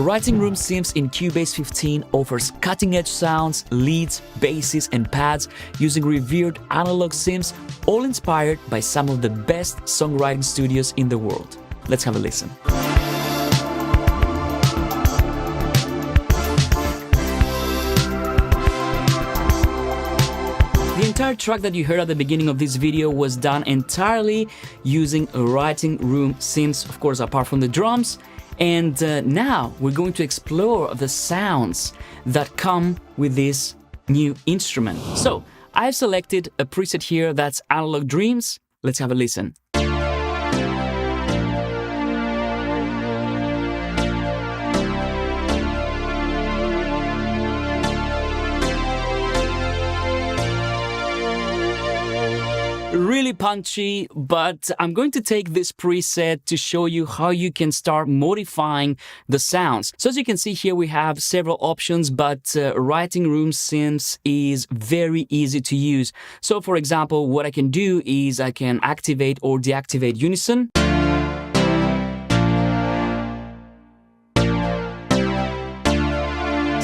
Writing Room Synths in Cubase 15 offers cutting-edge sounds, leads, basses, and pads using revered analog synths, all inspired by some of the best songwriting studios in the world. Let's have a listen. The entire track that you heard at the beginning of this video was done entirely using Writing Room Synths, of course, apart from the drums. And now we're going to explore the sounds that come with this new instrument. So I've selected a preset here that's Analog Dreams. Let's have a listen. Really punchy, but I'm going to take this preset to show you how you can start modifying the sounds. So as you can see here, we have several options, but Writing Room Synths is very easy to use. So for example, what I can do is I can activate or deactivate unison.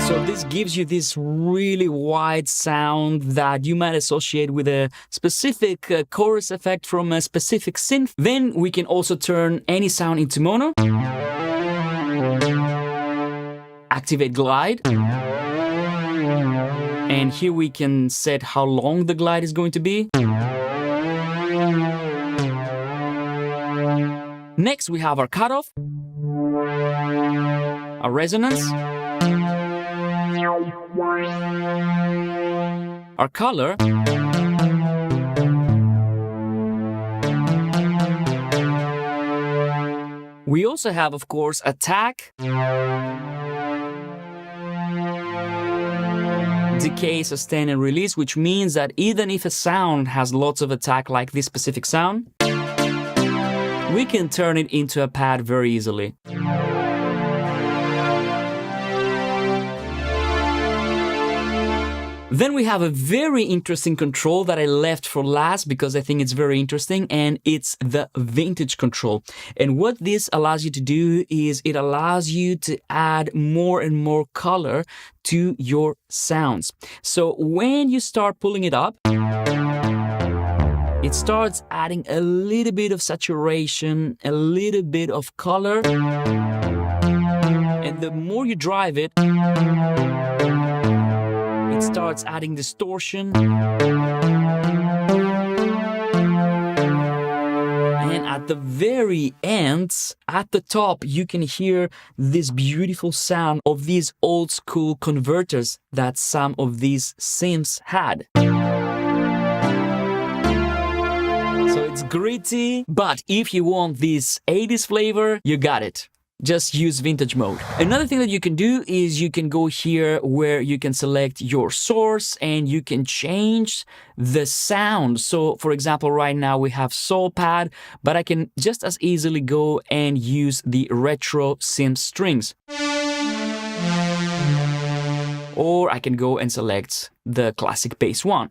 So this gives you this really wide sound that you might associate with a specific chorus effect from a specific synth. Then we can also turn any sound into mono. Activate glide. And here we can set how long the glide is going to be. Next we have our cutoff, our resonance, our color, we also have, of course, attack, decay, sustain, and release, which means that even if a sound has lots of attack like this specific sound, we can turn it into a pad very easily. Then we have a very interesting control that I left for last because I think it's very interesting, and it's the vintage control. And what this allows you to do is it allows you to add more and more color to your sounds. So when you start pulling it up, it starts adding a little bit of saturation, a little bit of color, and the more you drive it, it starts adding distortion. And at the very end, at the top, you can hear this beautiful sound of these old school converters that some of these synths had. So it's gritty, but if you want this 80s flavor, you got it. Just use vintage mode. Another thing that you can do is you can go here where you can select your source and you can change the sound. So for example, right now we have soul pad, but I can just as easily go and use the retro synth strings. Or I can go and select the classic bass one.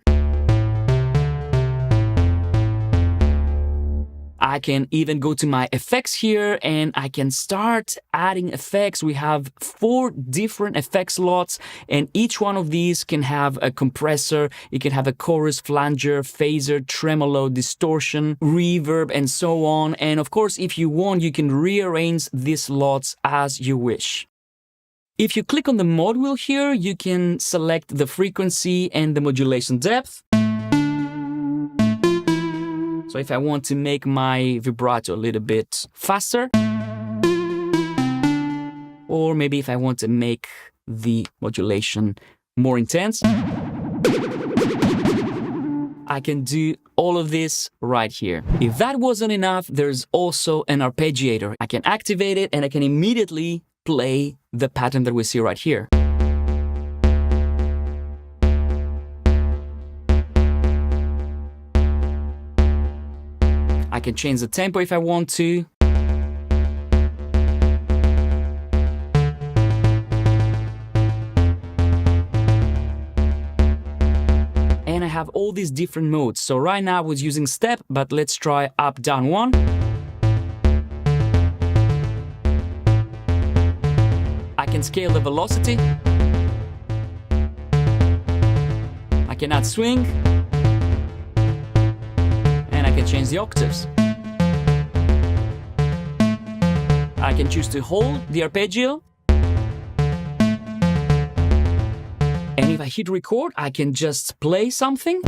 I can even go to my effects here and I can start adding effects. We have 4 different effect slots, and each one of these can have a compressor. It can have a chorus, flanger, phaser, tremolo, distortion, reverb, and so on. And of course, if you want, you can rearrange these slots as you wish. If you click on the mode wheel here, you can select the frequency and the modulation depth. So if I want to make my vibrato a little bit faster, or maybe if I want to make the modulation more intense, I can do all of this right here. If that wasn't enough, there's also an arpeggiator. I can activate it and I can immediately play the pattern that we see right here. I can change the tempo if I want to. And I have all these different modes. So right now I was using step, but let's try up, down, one. I can scale the velocity. I can add swing. And I can change the octaves. I can choose to hold the arpeggio. And if I hit record, I can just play something.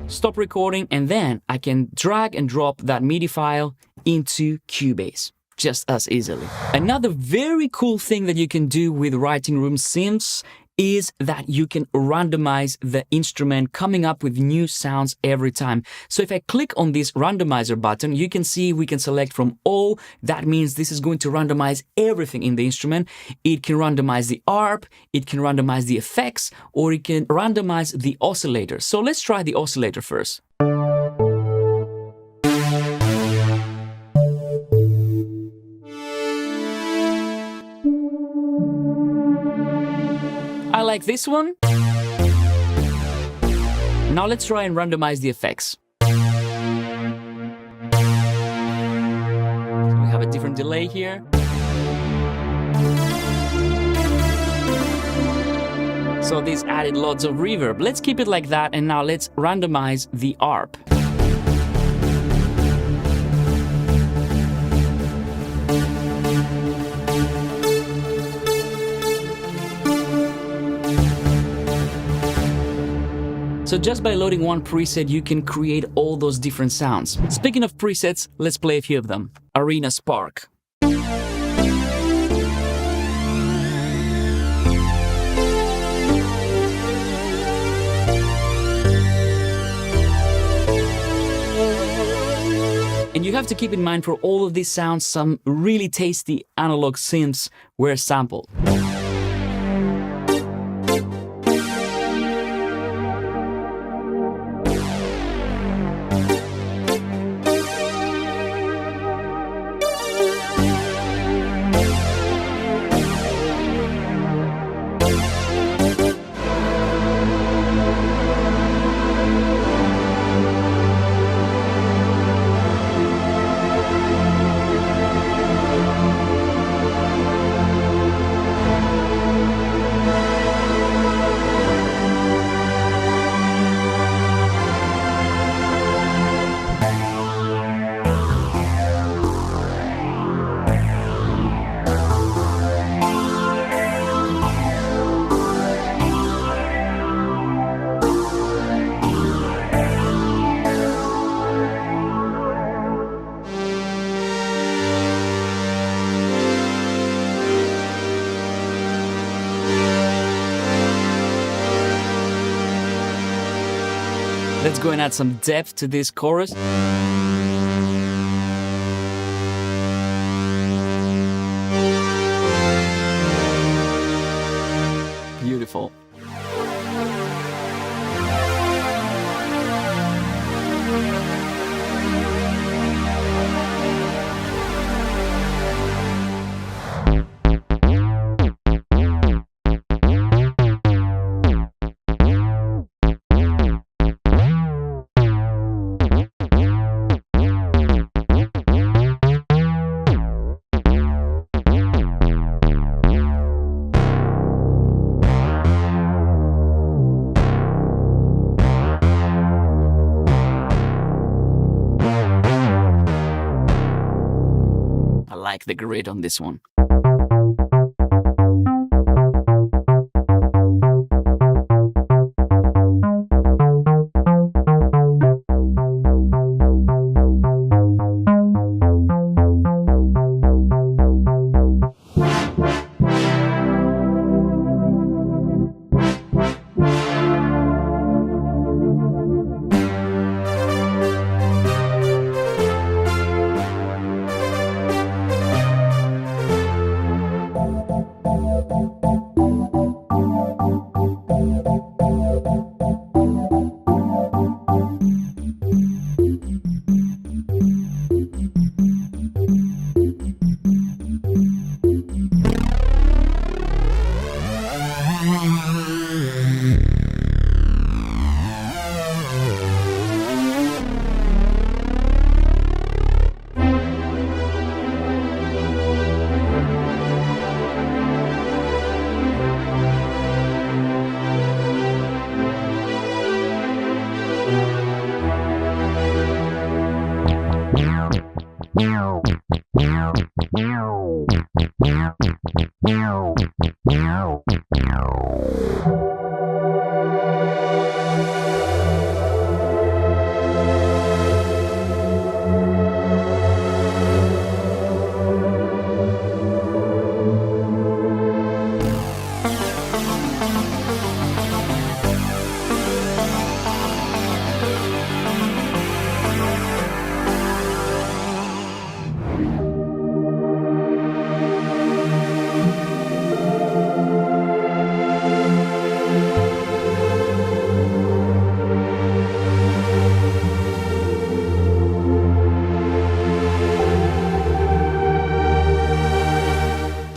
Stop recording, and then I can drag and drop that MIDI file into Cubase just as easily. Another very cool thing that you can do with writing room synths is that you can randomize the instrument, coming up with new sounds every time. So if I click on this randomizer button, you can see we can select from all. That means this is going to randomize everything in the instrument. It can randomize the ARP, it can randomize the effects, or it can randomize the oscillator. So let's try the oscillator first. I like this one. Now let's try and randomize the effects. So we have a different delay here. So this added lots of reverb. Let's keep it like that, and now let's randomize the ARP. So just by loading one preset, you can create all those different sounds. Speaking of presets, let's play a few of them. Arena Spark. And you have to keep in mind, for all of these sounds, some really tasty analog synths were sampled. Let's go and add some depth to this chorus. Beautiful. I like the grid on this one.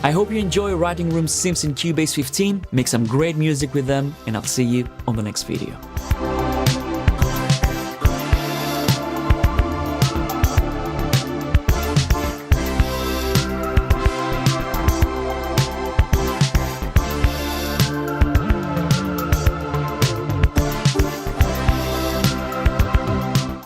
I hope you enjoy writing room synths in Cubase 15, make some great music with them, and I'll see you on the next video.